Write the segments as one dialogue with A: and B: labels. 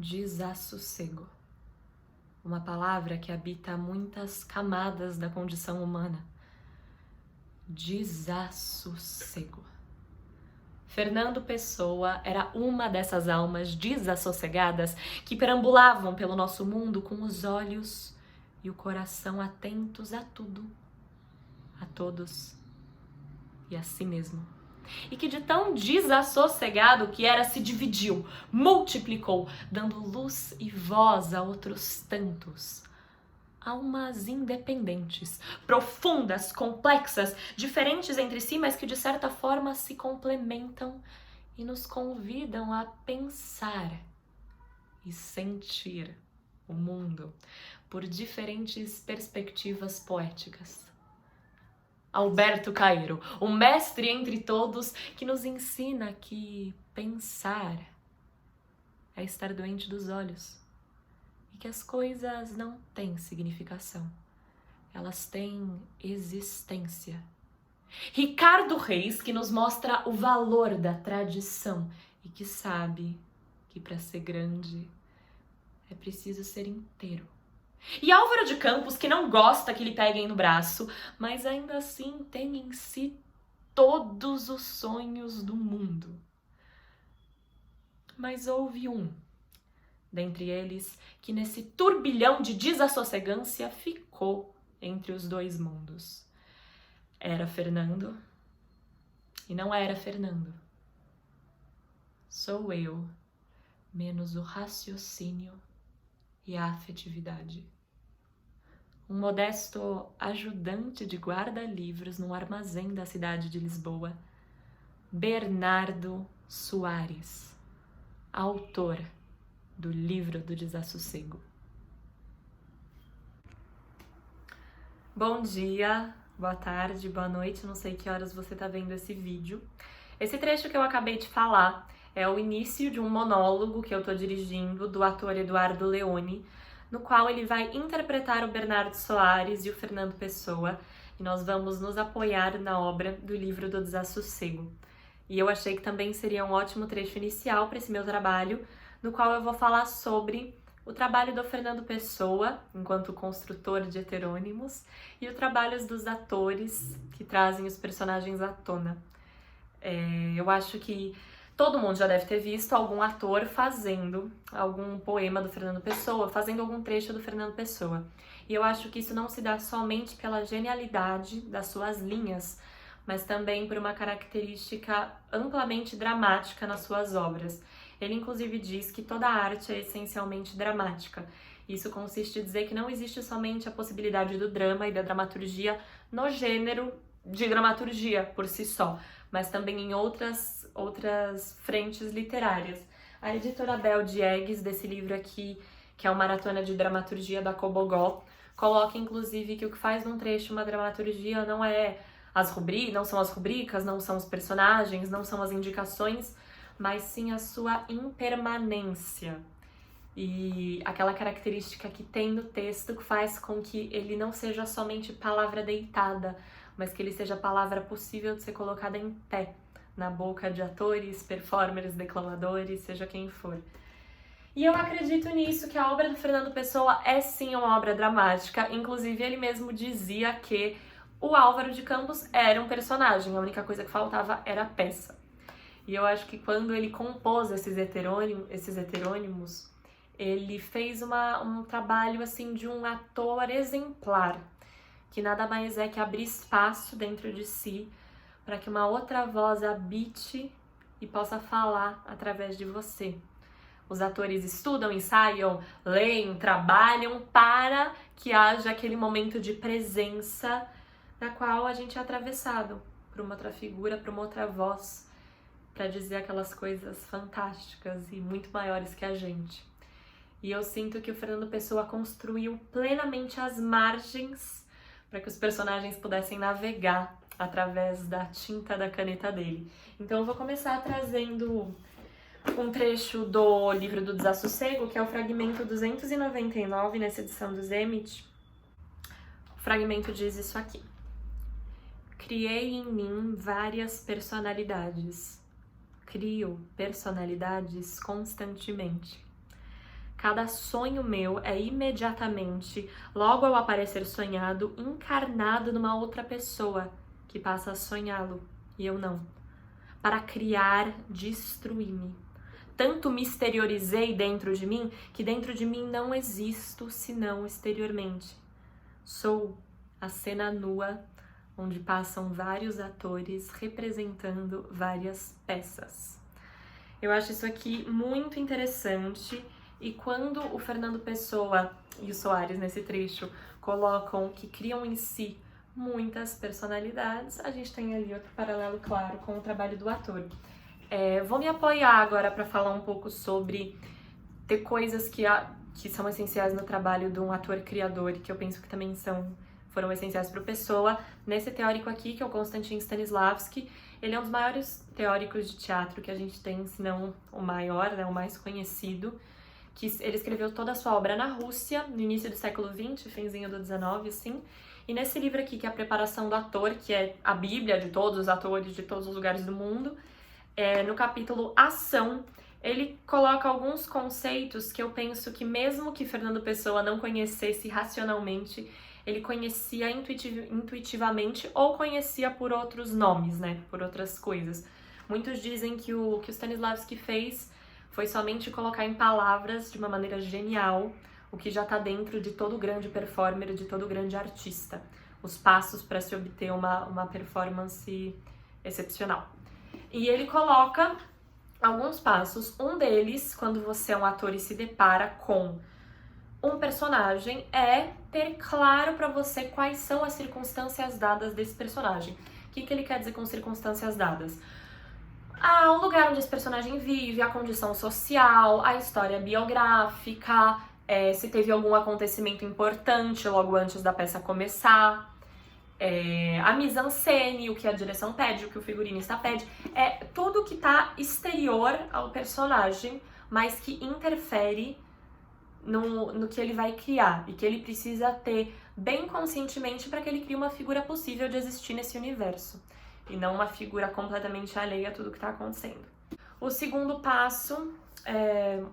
A: desassossego. Uma palavra que habita muitas camadas da condição humana. Desassossego. Fernando Pessoa era uma dessas almas desassossegadas que perambulavam pelo nosso mundo com os olhos e o coração atentos a tudo, a todos e a si mesmo. E que de tão desassossegado que era, se dividiu, multiplicou, dando luz e voz a outros tantos. Almas independentes, profundas, complexas, diferentes entre si, mas que de certa forma se complementam e nos convidam a pensar e sentir o mundo por diferentes perspectivas poéticas. Alberto Caeiro, o mestre entre todos, que nos ensina que pensar é estar doente dos olhos e que as coisas não têm significação, elas têm existência. Ricardo Reis, que nos mostra o valor da tradição e que sabe que para ser grande é preciso ser inteiro. E Álvaro de Campos, que não gosta que lhe peguem no braço, mas ainda assim tem em si todos os sonhos do mundo. Mas houve um dentre eles que nesse turbilhão de desassossegância ficou entre os dois mundos. Era Fernando e não era Fernando. Sou eu, menos o raciocínio e a afetividade. Um modesto ajudante de guarda-livros num armazém da cidade de Lisboa, Bernardo Soares, autor do Livro do Desassossego. Bom dia, boa tarde, boa noite, não sei que horas você está vendo esse vídeo. Esse trecho que eu acabei de falar é o início de um monólogo que eu estou dirigindo do ator Eduardo Leone, no qual ele vai interpretar o Bernardo Soares e o Fernando Pessoa, e nós vamos nos apoiar na obra do Livro do Desassossego. E eu achei que também seria um ótimo trecho inicial para esse meu trabalho, no qual eu vou falar sobre o trabalho do Fernando Pessoa, enquanto construtor de heterônimos, e o trabalho dos atores que trazem os personagens à tona. Eu acho que todo mundo já deve ter visto algum ator fazendo algum poema do Fernando Pessoa, fazendo algum trecho do Fernando Pessoa. E eu acho que isso não se dá somente pela genialidade das suas linhas, mas também por uma característica amplamente dramática nas suas obras. Ele, inclusive, diz que toda arte é essencialmente dramática. Isso consiste em dizer que não existe somente a possibilidade do drama e da dramaturgia no gênero de dramaturgia por si só, mas também em outras frentes literárias. A editora Bel Diegues, desse livro aqui, que é o Maratona de Dramaturgia da Cobogó, coloca, inclusive, que o que faz num trecho uma dramaturgia não são as rubricas, não são os personagens, não são as indicações, mas sim a sua impermanência. E aquela característica que tem no texto que faz com que ele não seja somente palavra deitada, mas que ele seja palavra possível de ser colocada em pé, na boca de atores, performers, declamadores, seja quem for. E eu acredito nisso, que a obra do Fernando Pessoa é sim uma obra dramática. Inclusive, ele mesmo dizia que o Álvaro de Campos era um personagem, a única coisa que faltava era a peça. E eu acho que quando ele compôs esses heterônimos, ele fez um trabalho assim de um ator exemplar, que nada mais é que abrir espaço dentro de si para que uma outra voz habite e possa falar através de você. Os atores estudam, ensaiam, leem, trabalham para que haja aquele momento de presença na qual a gente é atravessado por uma outra figura, por uma outra voz, para dizer aquelas coisas fantásticas e muito maiores que a gente. E eu sinto que o Fernando Pessoa construiu plenamente as margens para que os personagens pudessem navegar através da tinta da caneta dele. Então eu vou começar trazendo um trecho do Livro do Desassossego, que é o fragmento 299 nessa edição do Zemit. O fragmento diz isso aqui: criei em mim várias personalidades. Crio personalidades constantemente. Cada sonho meu é imediatamente, logo ao aparecer sonhado, encarnado numa outra pessoa que passa a sonhá-lo e eu não. Para criar, destruir-me. Tanto me exteriorizei dentro de mim que dentro de mim não existo senão exteriormente. Sou a cena nua onde passam vários atores representando várias peças. Eu acho isso aqui muito interessante e quando o Fernando Pessoa e o Soares nesse trecho colocam que criam em si muitas personalidades, a gente tem ali outro paralelo claro com o trabalho do ator. Vou me apoiar agora para falar um pouco sobre ter coisas que são essenciais no trabalho de um ator criador, que eu penso que também foram essenciais para o Pessoa. Nesse teórico aqui, que é o Konstantin Stanislavski, ele é um dos maiores teóricos de teatro que a gente tem, se não o maior, né, o mais conhecido, que ele escreveu toda a sua obra na Rússia, no início do século XX, finzinho do XIX, assim. E nesse livro aqui, que é a preparação do ator, que é a bíblia de todos os atores de todos os lugares do mundo, no capítulo Ação, ele coloca alguns conceitos que eu penso que mesmo que Fernando Pessoa não conhecesse racionalmente, ele conhecia intuitivamente ou conhecia por outros nomes, né, por outras coisas. Muitos dizem que o Stanislavski fez foi somente colocar em palavras de uma maneira genial o que já está dentro de todo grande performer, de todo grande artista. Os passos para se obter uma performance excepcional. E ele coloca alguns passos. Um deles, quando você é um ator e se depara com um personagem, é ter claro para você quais são as circunstâncias dadas desse personagem. O que ele quer dizer com circunstâncias dadas? O lugar onde esse personagem vive, a condição social, a história biográfica, se teve algum acontecimento importante logo antes da peça começar, a mise-en-scène, o que a direção pede, o que o figurinista pede, tudo que está exterior ao personagem, mas que interfere no que ele vai criar e que ele precisa ter bem conscientemente para que ele crie uma figura possível de existir nesse universo e não uma figura completamente alheia a tudo que está acontecendo. O segundo passo é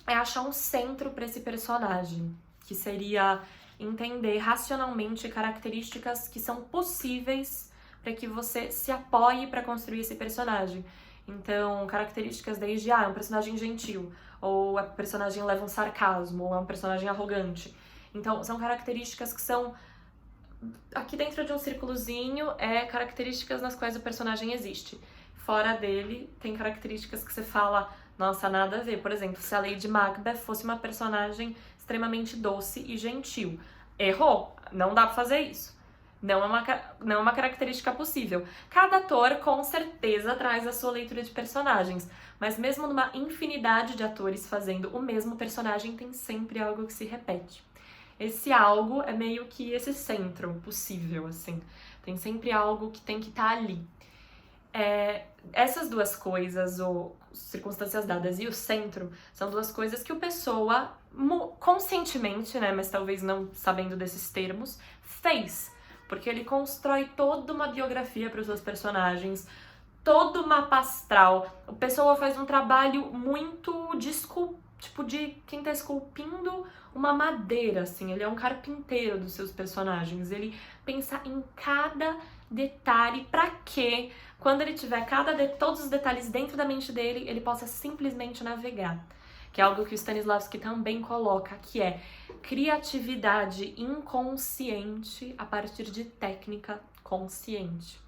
A: achar um centro para esse personagem, que seria entender racionalmente características que são possíveis para que você se apoie para construir esse personagem. Então, características desde, é um personagem gentil, ou a personagem leva um sarcasmo, ou é um personagem arrogante. Então, são características que são, aqui dentro de um círculozinho, características nas quais o personagem existe. Fora dele, tem características que você fala, nossa, nada a ver. Por exemplo, se a Lady Macbeth fosse uma personagem extremamente doce e gentil. Errou, não dá pra fazer isso. Não é uma característica possível. Cada ator, com certeza, traz a sua leitura de personagens, mas mesmo numa infinidade de atores fazendo o mesmo personagem, tem sempre algo que se repete. Esse algo é meio que esse centro possível, assim. Tem sempre algo que tem que estar ali. Essas duas coisas, ou circunstâncias dadas e o centro, são duas coisas que o Pessoa, conscientemente, né, mas talvez não sabendo desses termos, fez. Porque ele constrói toda uma biografia para os seus personagens, todo mapa astral. O Pessoa faz um trabalho muito de quem tá esculpindo uma madeira, assim. Ele é um carpinteiro dos seus personagens. Ele pensa em cada detalhe para que, quando ele tiver todos os detalhes dentro da mente dele, ele possa simplesmente navegar. Que é algo que o Stanislavski também coloca, que é criatividade inconsciente a partir de técnica consciente.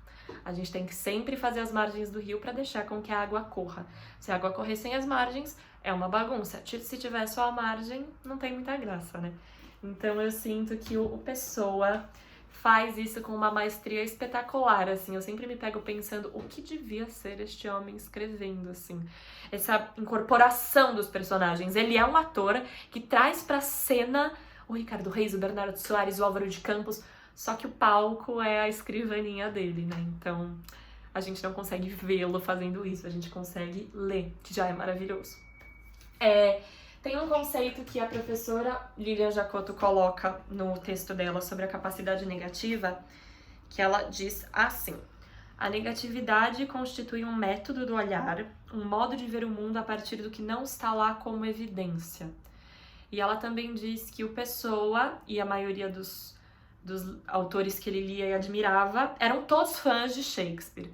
A: A gente tem que sempre fazer as margens do rio para deixar com que a água corra. Se a água correr sem as margens, é uma bagunça. Se tiver só a margem, não tem muita graça, né? Então eu sinto que o Pessoa faz isso com uma maestria espetacular, assim. Eu sempre me pego pensando o que devia ser este homem escrevendo, assim. Essa incorporação dos personagens. Ele é um ator que traz pra cena o Ricardo Reis, o Bernardo Soares, o Álvaro de Campos, só que o palco é a escrivaninha dele, né? Então, a gente não consegue vê-lo fazendo isso, a gente consegue ler, que já é maravilhoso. Tem um conceito que a professora Lilian Jacotto coloca no texto dela sobre a capacidade negativa, que ela diz assim: a negatividade constitui um método do olhar, um modo de ver o mundo a partir do que não está lá como evidência. E ela também diz que o Pessoa e a maioria dos autores que ele lia e admirava eram todos fãs de Shakespeare.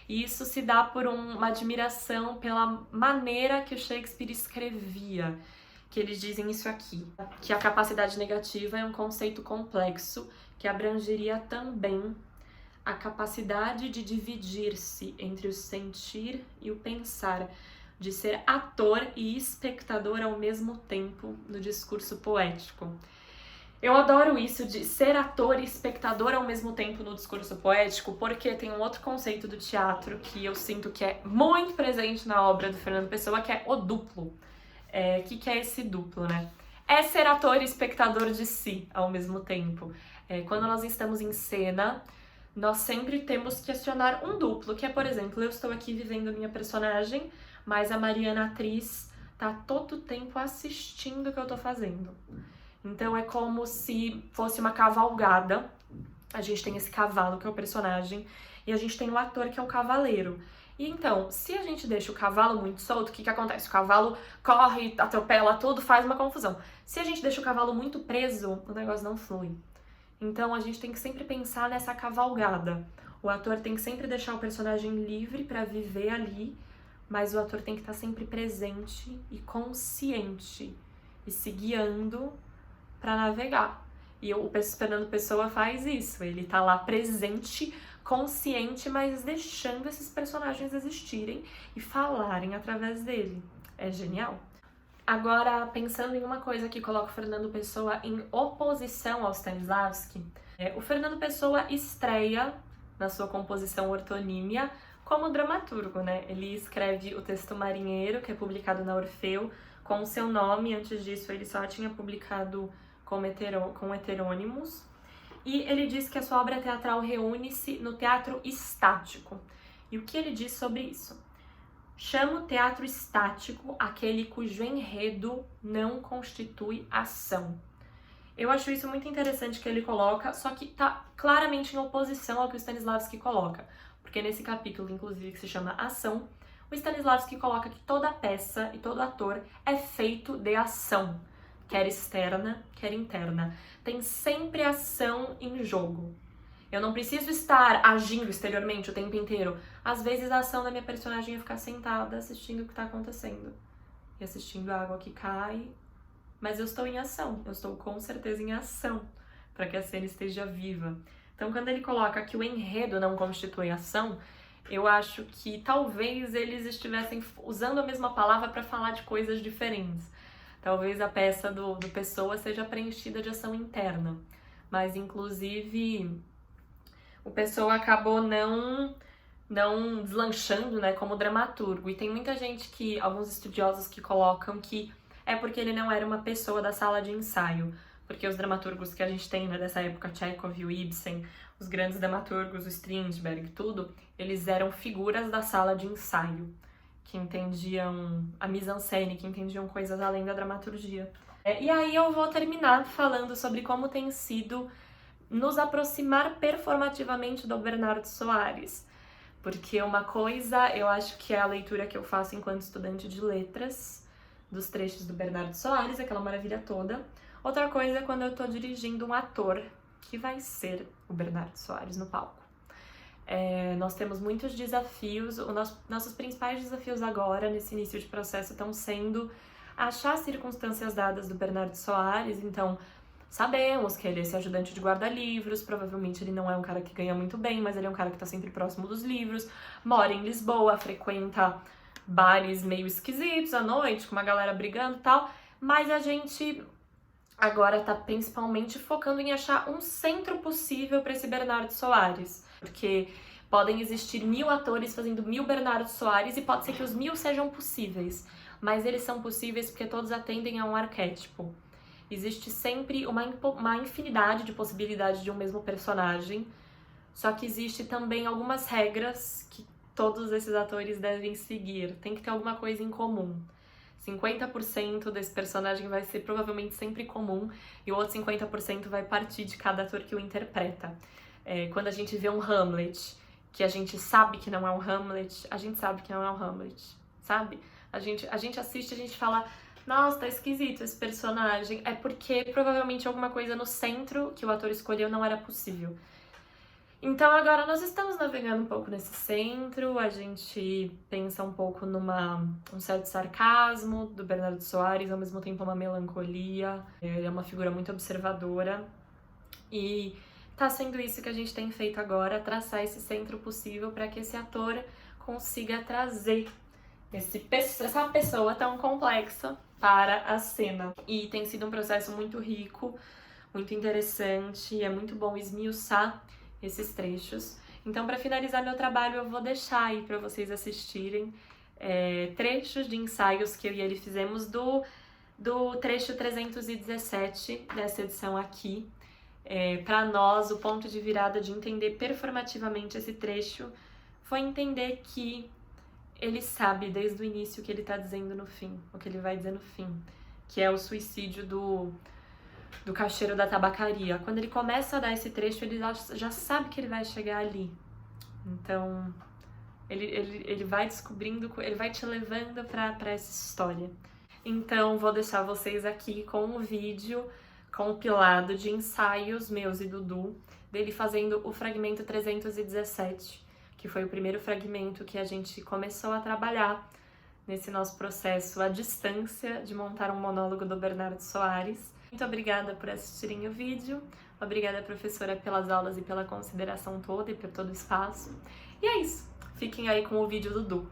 A: E isso se dá por uma admiração pela maneira que o Shakespeare escrevia, que eles dizem isso aqui, que a capacidade negativa é um conceito complexo que abrangeria também a capacidade de dividir-se entre o sentir e o pensar, de ser ator e espectador ao mesmo tempo no discurso poético. Eu adoro isso de ser ator e espectador ao mesmo tempo no discurso poético, porque tem um outro conceito do teatro que eu sinto que é muito presente na obra do Fernando Pessoa, que é o duplo. O que é esse duplo, né? É ser ator e espectador de si ao mesmo tempo. Quando nós estamos em cena, nós sempre temos que acionar um duplo, que é, por exemplo, eu estou aqui vivendo a minha personagem, mas a Mariana, atriz, tá todo o tempo assistindo o que eu tô fazendo. Então é como se fosse uma cavalgada. A gente tem esse cavalo, que é o personagem, e a gente tem o ator, que é o cavaleiro. E então, se a gente deixa o cavalo muito solto, o que acontece? O cavalo corre, atropela tudo, faz uma confusão. Se a gente deixa o cavalo muito preso, o negócio não flui. Então a gente tem que sempre pensar nessa cavalgada. O ator tem que sempre deixar o personagem livre para viver ali, mas o ator tem que estar sempre presente e consciente e se guiando para navegar. E o Fernando Pessoa faz isso, ele tá lá presente, consciente, mas deixando esses personagens existirem e falarem através dele. É genial. Agora, pensando em uma coisa que coloca o Fernando Pessoa em oposição ao Stanislavski, o Fernando Pessoa estreia na sua composição Ortonímia como dramaturgo, né? Ele escreve o texto Marinheiro, que é publicado na Orfeu, com o seu nome. Antes disso, ele só tinha publicado com heterônimos. E ele diz que a sua obra teatral reúne-se no teatro estático. E o que ele diz sobre isso? Chama o teatro estático aquele cujo enredo não constitui ação. Eu acho isso muito interessante que ele coloca, só que tá claramente em oposição ao que o Stanislavski coloca. Porque nesse capítulo, inclusive, que se chama Ação, o Stanislavski coloca que toda peça e todo ator é feito de ação, quer externa, quer interna. Tem sempre ação em jogo. Eu não preciso estar agindo exteriormente o tempo inteiro. Às vezes a ação da minha personagem é ficar sentada assistindo o que está acontecendo. E assistindo a água que cai. Mas eu estou em ação. Eu estou com certeza em ação para que a cena esteja viva. Então, quando ele coloca que o enredo não constitui ação, eu acho que talvez eles estivessem usando a mesma palavra para falar de coisas diferentes. Talvez a peça do Pessoa seja preenchida de ação interna. Mas, inclusive, o Pessoa acabou não deslanchando, né, como dramaturgo. E tem muita gente alguns estudiosos que colocam que é porque ele não era uma pessoa da sala de ensaio. Porque os dramaturgos que a gente tem, né, dessa época, Chekhov e o Ibsen, os grandes dramaturgos, o Strindberg, tudo, eles eram figuras da sala de ensaio, que entendiam a mise-en-scène, que entendiam coisas além da dramaturgia. E aí eu vou terminar falando sobre como tem sido nos aproximar performativamente do Bernardo Soares. Porque uma coisa, eu acho que é a leitura que eu faço enquanto estudante de letras, dos trechos do Bernardo Soares, aquela maravilha toda. Outra coisa é quando eu tô dirigindo um ator que vai ser o Bernardo Soares no palco. Nós temos muitos desafios, nossos principais desafios agora, nesse início de processo, estão sendo achar circunstâncias dadas do Bernardo Soares. Então, sabemos que ele é esse ajudante de guarda-livros, provavelmente ele não é um cara que ganha muito bem, mas ele é um cara que tá sempre próximo dos livros, mora em Lisboa, frequenta bares meio esquisitos à noite, com uma galera brigando e tal, mas a gente agora tá principalmente focando em achar um centro possível para esse Bernardo Soares, porque podem existir 1000 atores fazendo 1000 Bernardo Soares e pode ser que os 1000 sejam possíveis, mas eles são possíveis porque todos atendem a um arquétipo. Existe sempre uma infinidade de possibilidades de um mesmo personagem, só que existe também algumas regras que todos esses atores devem seguir. Tem que ter alguma coisa em comum. 50% desse personagem vai ser provavelmente sempre comum e o outro 50% vai partir de cada ator que o interpreta. Quando a gente vê um Hamlet, que a gente sabe que não é um Hamlet, a gente sabe que não é um Hamlet, sabe? A gente assiste, a gente fala, Nossa, tá esquisito esse personagem. É porque provavelmente alguma coisa no centro que o ator escolheu não era possível. Então agora nós estamos navegando um pouco nesse centro, a gente pensa um pouco um certo sarcasmo do Bernardo Soares, ao mesmo tempo uma melancolia. Ele é uma figura muito observadora e tá sendo isso que a gente tem feito agora, traçar esse centro possível para que esse ator consiga trazer essa pessoa tão complexa para a cena. E tem sido um processo muito rico, muito interessante, é muito bom esmiuçar esses trechos. Então, para finalizar meu trabalho, eu vou deixar aí para vocês assistirem trechos de ensaios que eu e ele fizemos do trecho 317 dessa edição aqui. Para nós, o ponto de virada de entender performativamente esse trecho foi entender que ele sabe desde o início o que ele tá dizendo no fim, o que ele vai dizer no fim, que é o suicídio do caixeiro da tabacaria. Quando ele começa a dar esse trecho, ele já sabe que ele vai chegar ali. Então, ele vai descobrindo, ele vai te levando para essa história. Então, vou deixar vocês aqui com um vídeo compilado de ensaios meus e Dudu, dele fazendo o fragmento 317, que foi o primeiro fragmento que a gente começou a trabalhar nesse nosso processo à distância de montar um monólogo do Bernardo Soares. Muito obrigada por assistirem o vídeo, obrigada, professora, pelas aulas e pela consideração toda e por todo o espaço. E é isso, fiquem aí com o vídeo do Dudu.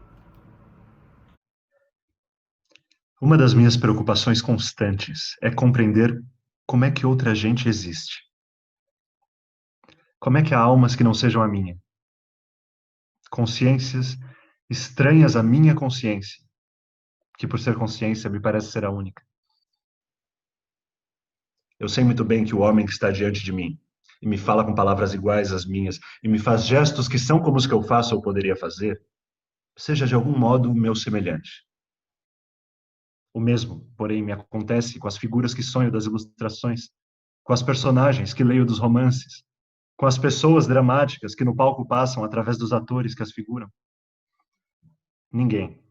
B: Uma das minhas preocupações constantes é compreender como é que outra gente existe. Como é que há almas que não sejam a minha? Consciências estranhas à minha consciência, que por ser consciência me parece ser a única. Eu sei muito bem que o homem que está diante de mim e me fala com palavras iguais às minhas e me faz gestos que são como os que eu faço ou poderia fazer, seja de algum modo meu semelhante. O mesmo, porém, me acontece com as figuras que sonho das ilustrações, com as personagens que leio dos romances, com as pessoas dramáticas que no palco passam através dos atores que as figuram. Ninguém,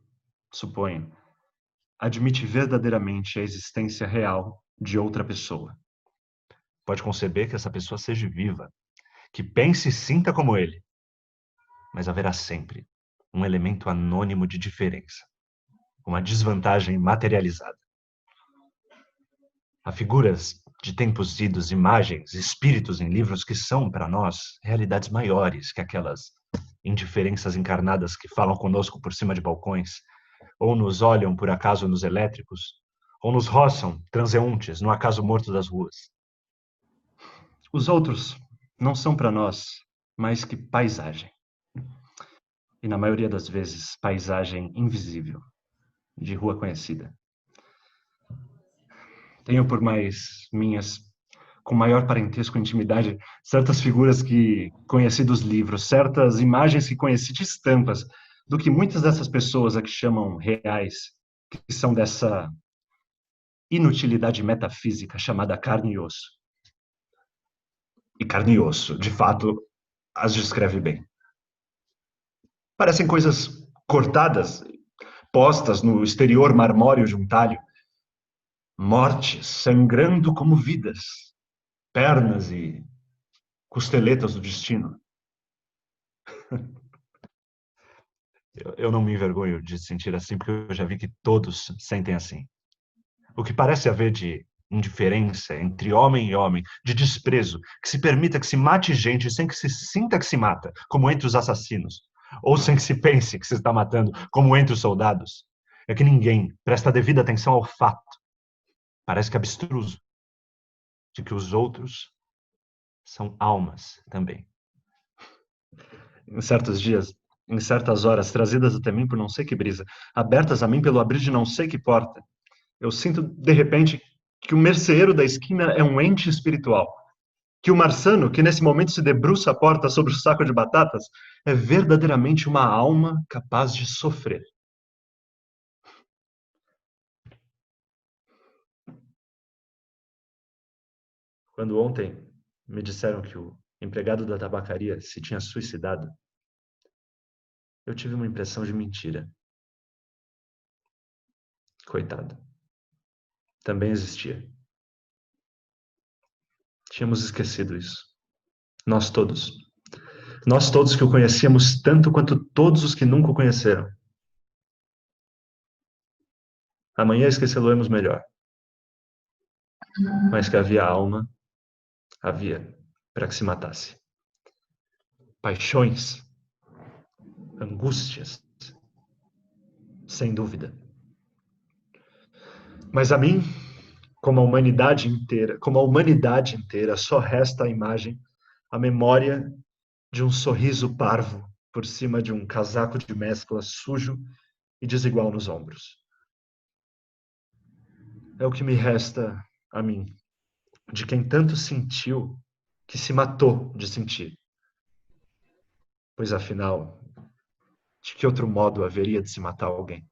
B: suponho, admite verdadeiramente a existência real de outra pessoa. Pode conceber que essa pessoa seja viva, que pense e sinta como ele, mas haverá sempre um elemento anônimo de diferença, uma desvantagem materializada. Há figuras de tempos idos, imagens, espíritos em livros que são, para nós, realidades maiores que aquelas indiferenças encarnadas que falam conosco por cima de balcões, ou nos olham por acaso nos elétricos, ou nos roçam, transeuntes, no acaso morto das ruas. Os outros não são para nós mais que paisagem. E na maioria das vezes, paisagem invisível, de rua conhecida. Tenho por mais minhas, com maior parentesco e intimidade, certas figuras que conheci dos livros, certas imagens que conheci de estampas, do que muitas dessas pessoas a que chamam reais, que são dessa inutilidade metafísica chamada carne e osso. E carne e osso, de fato, as descreve bem. Parecem coisas cortadas, postas no exterior marmóreo de um talho, mortes sangrando como vidas, pernas e costeletas do destino. Eu não me envergonho de sentir assim, porque eu já vi que todos sentem assim. O que parece haver de indiferença entre homem e homem, de desprezo, que se permita que se mate gente sem que se sinta que se mata, como entre os assassinos, ou sem que se pense que se está matando, como entre os soldados, é que ninguém presta devida atenção ao fato, parece que abstruso, de que os outros são almas também. Em certos dias, em certas horas, trazidas até mim por não sei que brisa, abertas a mim pelo abrir de não sei que porta, eu sinto, de repente, que o merceeiro da esquina é um ente espiritual, que o marçano, que nesse momento se debruça à porta sobre o saco de batatas, é verdadeiramente uma alma capaz de sofrer. Quando ontem me disseram que o empregado da tabacaria se tinha suicidado, eu tive uma impressão de mentira. Coitado. também existia. Tínhamos esquecido isso. Nós todos. Nós todos que o conhecíamos tanto quanto todos os que nunca o conheceram. Amanhã esquecê-lo-emos melhor. Mas que havia alma, havia para que se matasse. Paixões, angústias, sem dúvida. Mas a mim, como a humanidade inteira, só resta a imagem, a memória de um sorriso parvo por cima de um casaco de mescla sujo e desigual nos ombros. É o que me resta a mim, de quem tanto sentiu que se matou de sentir. Pois afinal, de que outro modo haveria de se matar alguém?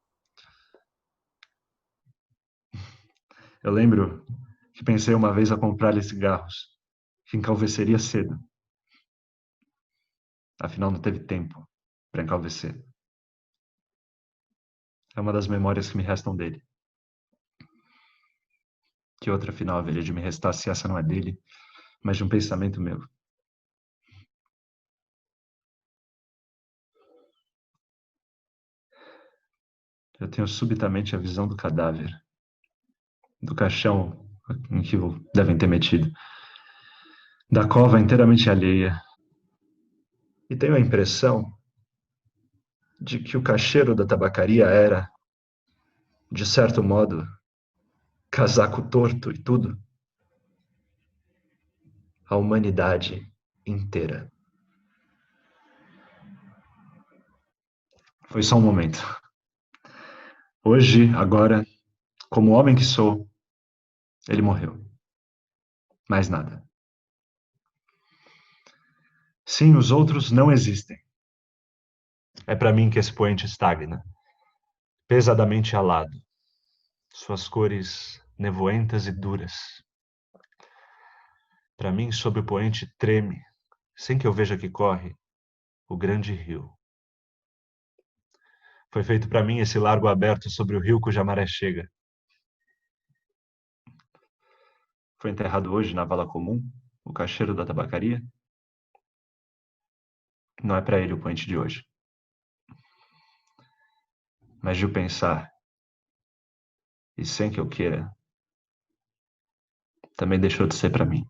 B: Eu lembro que pensei uma vez a comprar-lhe cigarros, que encalveceria cedo. Afinal, não teve tempo para encalvecer. É uma das memórias que me restam dele. Que outra, afinal, haveria de me restar se essa não é dele, mas de um pensamento meu? Eu tenho subitamente a visão do cadáver, do caixão em que o devem ter metido, da cova inteiramente alheia. E tenho a impressão de que o caixeiro da tabacaria era, de certo modo, casaco torto e tudo, a humanidade inteira. Foi só um momento. Hoje, agora, como homem que sou, ele morreu. Mais nada. Sim, os outros não existem. É para mim que esse poente estagna, pesadamente alado, suas cores nevoentas e duras. Para mim, sob o poente treme, sem que eu veja que corre, o grande rio. Foi feito para mim esse largo aberto sobre o rio cuja maré chega. Foi enterrado hoje na vala comum, o caixeiro da tabacaria. Não é para ele o poente de hoje. Mas de o pensar, e sem que eu queira, também deixou de ser para mim.